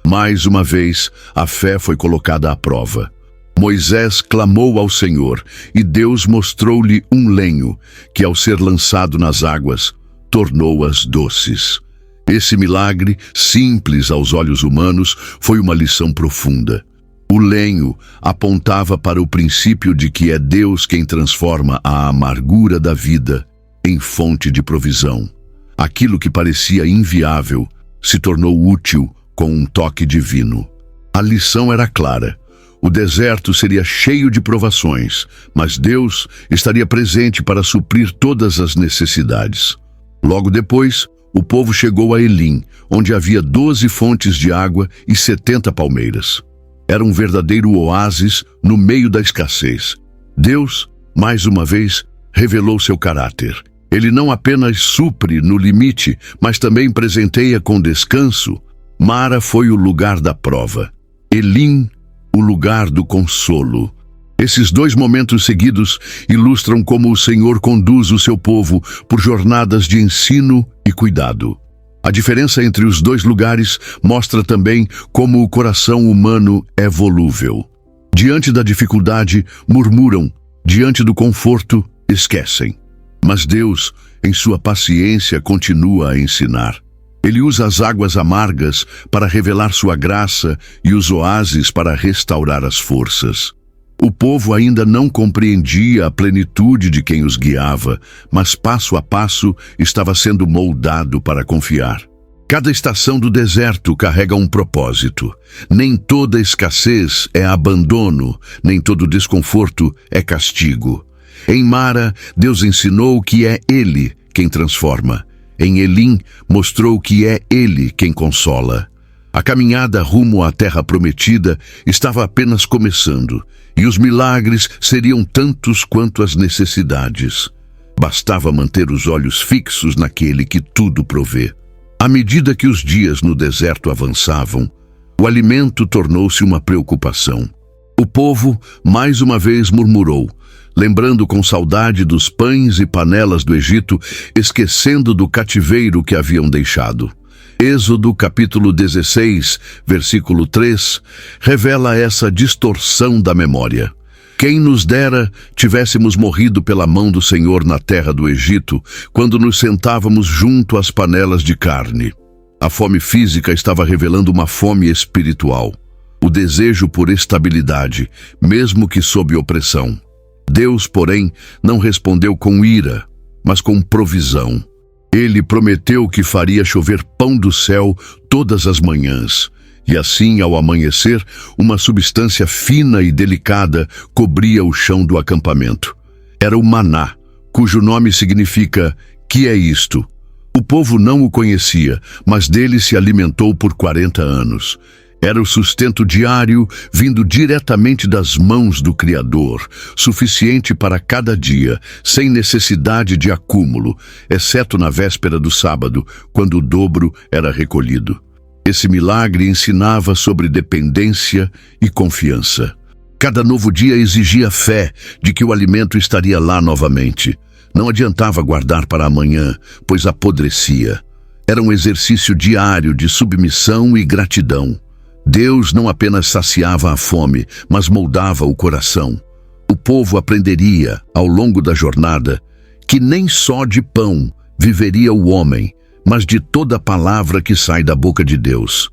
Mais uma vez, a fé foi colocada à prova. Moisés clamou ao Senhor, e Deus mostrou-lhe um lenho, que ao ser lançado nas águas, tornou-as doces. Esse milagre, simples aos olhos humanos, foi uma lição profunda. O lenho apontava para o princípio de que é Deus quem transforma a amargura da vida em fonte de provisão. Aquilo que parecia inviável se tornou útil com um toque divino. A lição era clara. O deserto seria cheio de provações, mas Deus estaria presente para suprir todas as necessidades. Logo depois, o povo chegou a Elim, onde havia 12 fontes de água e 70 palmeiras. Era um verdadeiro oásis no meio da escassez. Deus, mais uma vez, revelou seu caráter. Ele não apenas supre no limite, mas também presenteia com descanso. Mara foi o lugar da prova. Elim, o lugar do consolo. Esses 2 momentos seguidos ilustram como o Senhor conduz o seu povo por jornadas de ensino e cuidado. A diferença entre os 2 lugares mostra também como o coração humano é volúvel. Diante da dificuldade, murmuram. Diante do conforto, esquecem. Mas Deus, em sua paciência, continua a ensinar. Ele usa as águas amargas para revelar sua graça e os oásis para restaurar as forças. O povo ainda não compreendia a plenitude de quem os guiava, mas passo a passo estava sendo moldado para confiar. Cada estação do deserto carrega um propósito. Nem toda escassez é abandono, nem todo desconforto é castigo. Em Mara, Deus ensinou que é Ele quem transforma. Em Elim, mostrou que é Ele quem consola. A caminhada rumo à terra prometida estava apenas começando, e os milagres seriam tantos quanto as necessidades. Bastava manter os olhos fixos naquele que tudo provê. À medida que os dias no deserto avançavam, o alimento tornou-se uma preocupação. O povo, mais uma vez, murmurou, lembrando com saudade dos pães e panelas do Egito, esquecendo do cativeiro que haviam deixado. Êxodo capítulo 16, versículo 3, revela essa distorção da memória. Quem nos dera tivéssemos morrido pela mão do Senhor na terra do Egito, quando nos sentávamos junto às panelas de carne. A fome física estava revelando uma fome espiritual, o desejo por estabilidade, mesmo que sob opressão. Deus, porém, não respondeu com ira, mas com provisão. Ele prometeu que faria chover pão do céu todas as manhãs, e assim, ao amanhecer, uma substância fina e delicada cobria o chão do acampamento. Era o maná, cujo nome significa "que é isto?". O povo não o conhecia, mas dele se alimentou por 40 anos. Era o sustento diário vindo diretamente das mãos do Criador, suficiente para cada dia, sem necessidade de acúmulo, exceto na véspera do sábado, quando o dobro era recolhido. Esse milagre ensinava sobre dependência e confiança. Cada novo dia exigia fé de que o alimento estaria lá novamente. Não adiantava guardar para amanhã, pois apodrecia. Era um exercício diário de submissão e gratidão. Deus não apenas saciava a fome, mas moldava o coração. O povo aprenderia, ao longo da jornada, que nem só de pão viveria o homem, mas de toda palavra que sai da boca de Deus.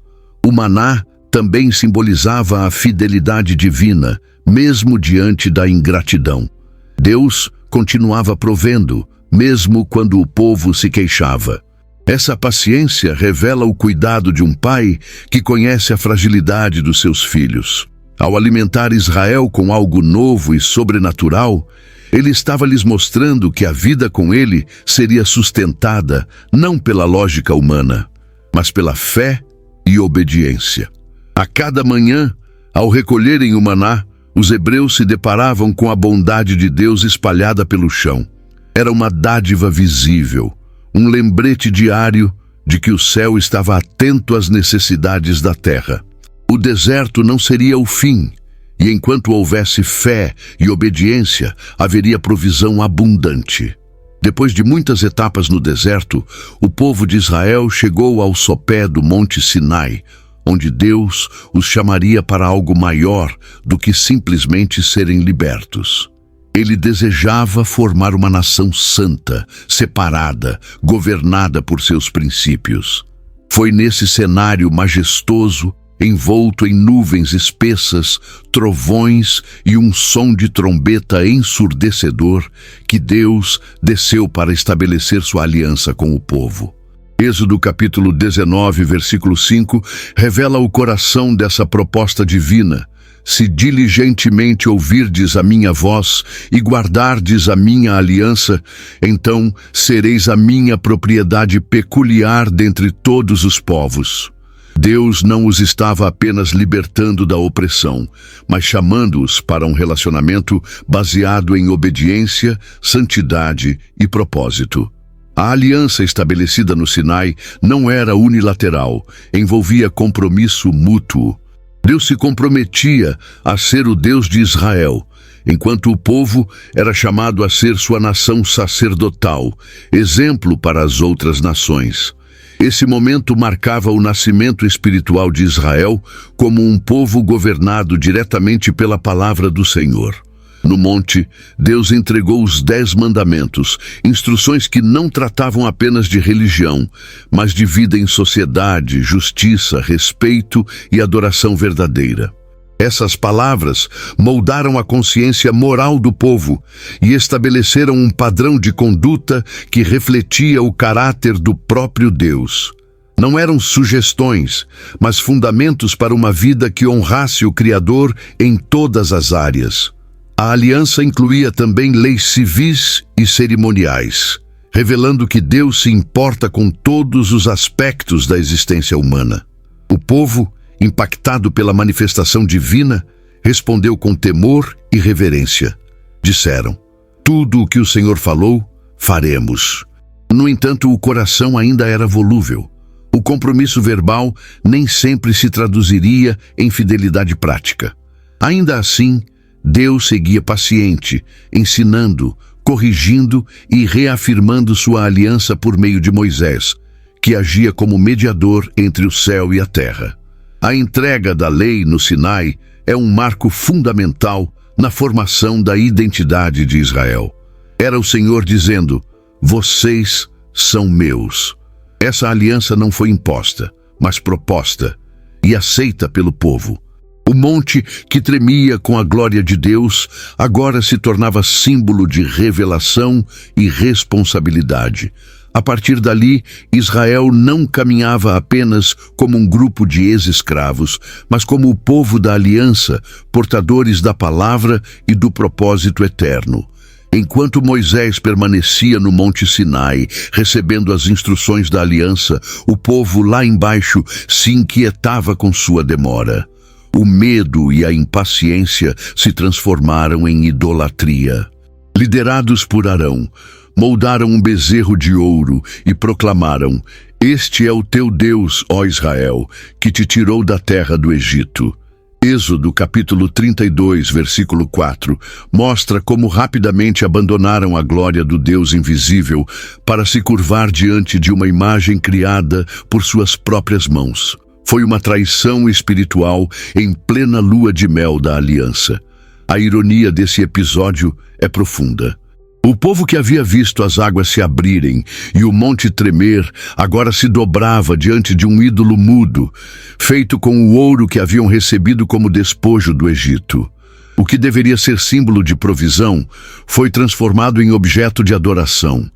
O maná também simbolizava a fidelidade divina, mesmo diante da ingratidão. Deus continuava provendo, mesmo quando o povo se queixava. Essa paciência revela o cuidado de um pai que conhece a fragilidade dos seus filhos. Ao alimentar Israel com algo novo e sobrenatural, ele estava lhes mostrando que a vida com ele seria sustentada não pela lógica humana, mas pela fé e obediência. A cada manhã, Ao recolherem o maná, os hebreus se deparavam com a bondade de Deus espalhada pelo chão. Era uma dádiva visível, um lembrete diário de que o céu estava atento às necessidades da terra. O deserto não seria o fim, e enquanto houvesse fé e obediência, haveria provisão abundante. Depois de muitas etapas no deserto, o povo de Israel chegou ao sopé do Monte Sinai, onde Deus os chamaria para algo maior do que simplesmente serem libertos. Ele desejava formar uma nação santa, separada, governada por seus princípios. Foi nesse cenário majestoso, envolto em nuvens espessas, trovões e um som de trombeta ensurdecedor, que Deus desceu para estabelecer sua aliança com o povo. Êxodo capítulo 19, versículo 5, revela o coração dessa proposta divina. Se diligentemente ouvirdes a minha voz e guardardes a minha aliança, então sereis a minha propriedade peculiar dentre todos os povos. Deus não os estava apenas libertando da opressão, mas chamando-os para um relacionamento baseado em obediência, santidade e propósito. A aliança estabelecida no Sinai não era unilateral, envolvia compromisso mútuo. Deus se comprometia a ser o Deus de Israel, enquanto o povo era chamado a ser sua nação sacerdotal, exemplo para as outras nações. Esse momento marcava o nascimento espiritual de Israel como um povo governado diretamente pela palavra do Senhor. No monte, Deus entregou os 10 mandamentos, instruções que não tratavam apenas de religião, mas de vida em sociedade, justiça, respeito e adoração verdadeira. Essas palavras moldaram a consciência moral do povo e estabeleceram um padrão de conduta que refletia o caráter do próprio Deus. Não eram sugestões, mas fundamentos para uma vida que honrasse o Criador em todas as áreas. A aliança incluía também leis civis e cerimoniais, revelando que Deus se importa com todos os aspectos da existência humana. O povo, impactado pela manifestação divina, respondeu com temor e reverência. Disseram: tudo o que o Senhor falou, faremos. No entanto, o coração ainda era volúvel. O compromisso verbal nem sempre se traduziria em fidelidade prática. Ainda assim, Deus seguia paciente, ensinando, corrigindo e reafirmando sua aliança por meio de Moisés, que agia como mediador entre o céu e a terra. A entrega da lei no Sinai é um marco fundamental na formação da identidade de Israel. Era o Senhor dizendo: vocês são meus. Essa aliança não foi imposta, mas proposta e aceita pelo povo. O monte, que tremia com a glória de Deus, agora se tornava símbolo de revelação e responsabilidade. A partir dali, Israel não caminhava apenas como um grupo de ex-escravos, mas como o povo da aliança, portadores da palavra e do propósito eterno. Enquanto Moisés permanecia no Monte Sinai, recebendo as instruções da aliança, o povo lá embaixo se inquietava com sua demora. O medo e a impaciência se transformaram em idolatria. Liderados por Arão, moldaram um bezerro de ouro e proclamaram: este é o teu Deus, ó Israel, que te tirou da terra do Egito. Êxodo capítulo 32, versículo 4, mostra como rapidamente abandonaram a glória do Deus invisível para se curvar diante de uma imagem criada por suas próprias mãos. Foi uma traição espiritual em plena lua de mel da aliança. A ironia desse episódio é profunda. O povo que havia visto as águas se abrirem e o monte tremer, agora se dobrava diante de um ídolo mudo, feito com o ouro que haviam recebido como despojo do Egito. O que deveria ser símbolo de provisão foi transformado em objeto de adoração.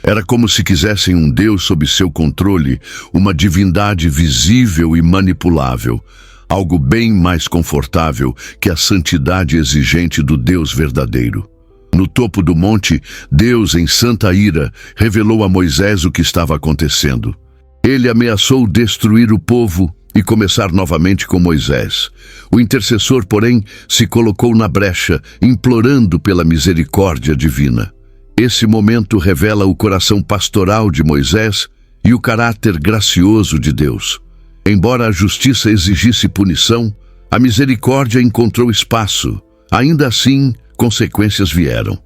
Era como se quisessem um Deus sob seu controle, uma divindade visível e manipulável, algo bem mais confortável que a santidade exigente do Deus verdadeiro. No topo do monte, Deus, em santa ira, revelou a Moisés o que estava acontecendo. Ele ameaçou destruir o povo e começar novamente com Moisés. O intercessor, porém, se colocou na brecha, implorando pela misericórdia divina. Esse momento revela o coração pastoral de Moisés e o caráter gracioso de Deus. Embora a justiça exigisse punição, a misericórdia encontrou espaço. Ainda assim, consequências vieram.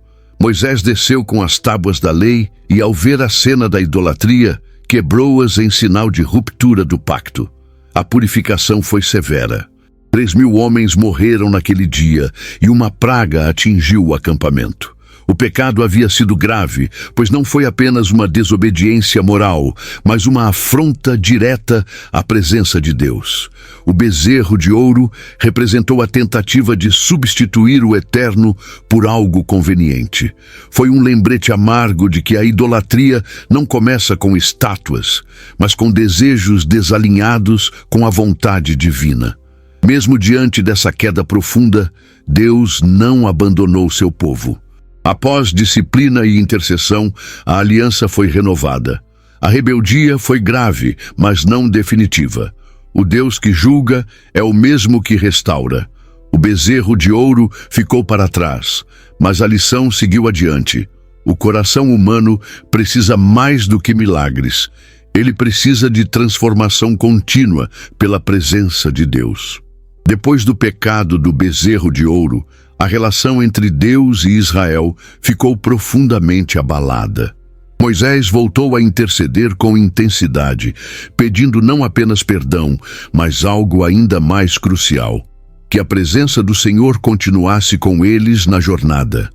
Moisés desceu com as tábuas da lei e, ao ver a cena da idolatria, quebrou-as em sinal de ruptura do pacto. A purificação foi severa. 3.000 homens morreram naquele dia e uma praga atingiu o acampamento. O pecado havia sido grave, pois não foi apenas uma desobediência moral, mas uma afronta direta à presença de Deus. O bezerro de ouro representou a tentativa de substituir o eterno por algo conveniente. Foi um lembrete amargo de que a idolatria não começa com estátuas, mas com desejos desalinhados com a vontade divina. Mesmo diante dessa queda profunda, Deus não abandonou seu povo. Após disciplina e intercessão, a aliança foi renovada. A rebeldia foi grave, mas não definitiva. O Deus que julga é o mesmo que restaura. O bezerro de ouro ficou para trás, mas a lição seguiu adiante. O coração humano precisa mais do que milagres. Ele precisa de transformação contínua pela presença de Deus. Depois do pecado do bezerro de ouro, a relação entre Deus e Israel ficou profundamente abalada. Moisés voltou a interceder com intensidade, pedindo não apenas perdão, mas algo ainda mais crucial: que a presença do Senhor continuasse com eles na jornada.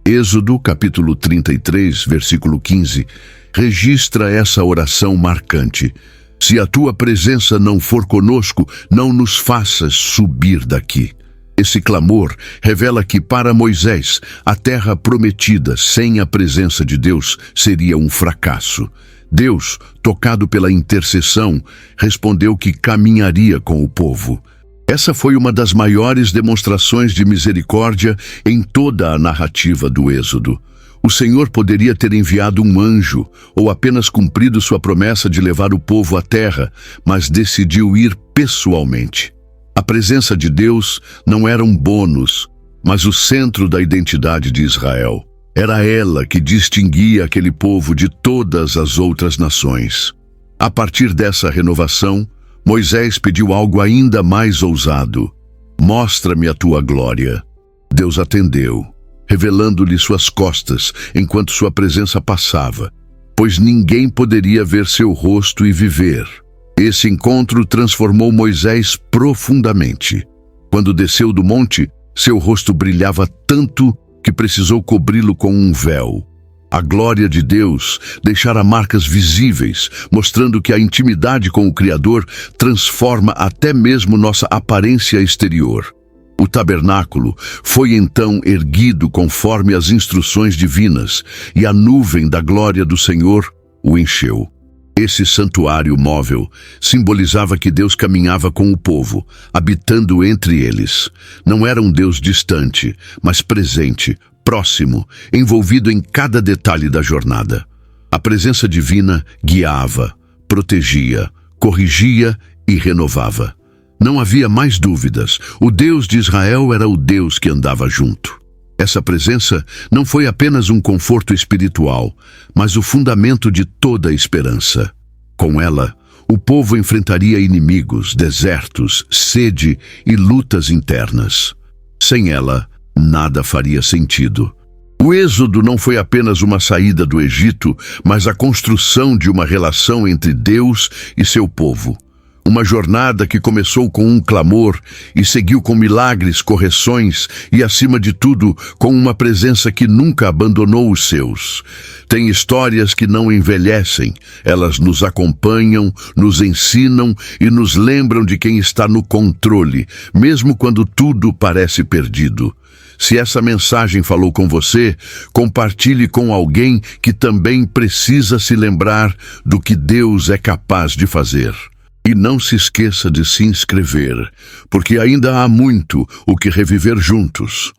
Êxodo, capítulo 33, versículo 15, registra essa oração marcante: se a tua presença não for conosco, não nos faças subir daqui. Esse clamor revela que, para Moisés, a terra prometida sem a presença de Deus seria um fracasso. Deus, tocado pela intercessão, respondeu que caminharia com o povo. Essa foi uma das maiores demonstrações de misericórdia em toda a narrativa do Êxodo. O Senhor poderia ter enviado um anjo ou apenas cumprido sua promessa de levar o povo à terra, mas decidiu ir pessoalmente. A presença de Deus não era um bônus, mas o centro da identidade de Israel. Era ela que distinguia aquele povo de todas as outras nações. A partir dessa renovação, Moisés pediu algo ainda mais ousado: mostra-me a tua glória. Deus atendeu, revelando-lhe suas costas enquanto sua presença passava, pois ninguém poderia ver seu rosto e viver. Esse encontro transformou Moisés profundamente. Quando desceu do monte, seu rosto brilhava tanto que precisou cobri-lo com um véu. A glória de Deus deixara marcas visíveis, mostrando que a intimidade com o Criador transforma até mesmo nossa aparência exterior. O tabernáculo foi então erguido conforme as instruções divinas, e a nuvem da glória do Senhor o encheu. Esse santuário móvel simbolizava que Deus caminhava com o povo, habitando entre eles. Não era um Deus distante, mas presente, próximo, envolvido em cada detalhe da jornada. A presença divina guiava, protegia, corrigia e renovava. Não havia mais dúvidas: o Deus de Israel era o Deus que andava junto. Essa presença não foi apenas um conforto espiritual, mas o fundamento de toda a esperança. Com ela, o povo enfrentaria inimigos, desertos, sede e lutas internas. Sem ela, nada faria sentido. O êxodo não foi apenas uma saída do Egito, mas a construção de uma relação entre Deus e seu povo. Uma jornada que começou com um clamor e seguiu com milagres, correções e, acima de tudo, com uma presença que nunca abandonou os seus. Tem histórias que não envelhecem. Elas nos acompanham, nos ensinam e nos lembram de quem está no controle, mesmo quando tudo parece perdido. Se essa mensagem falou com você, compartilhe com alguém que também precisa se lembrar do que Deus é capaz de fazer. E não se esqueça de se inscrever, porque ainda há muito o que reviver juntos.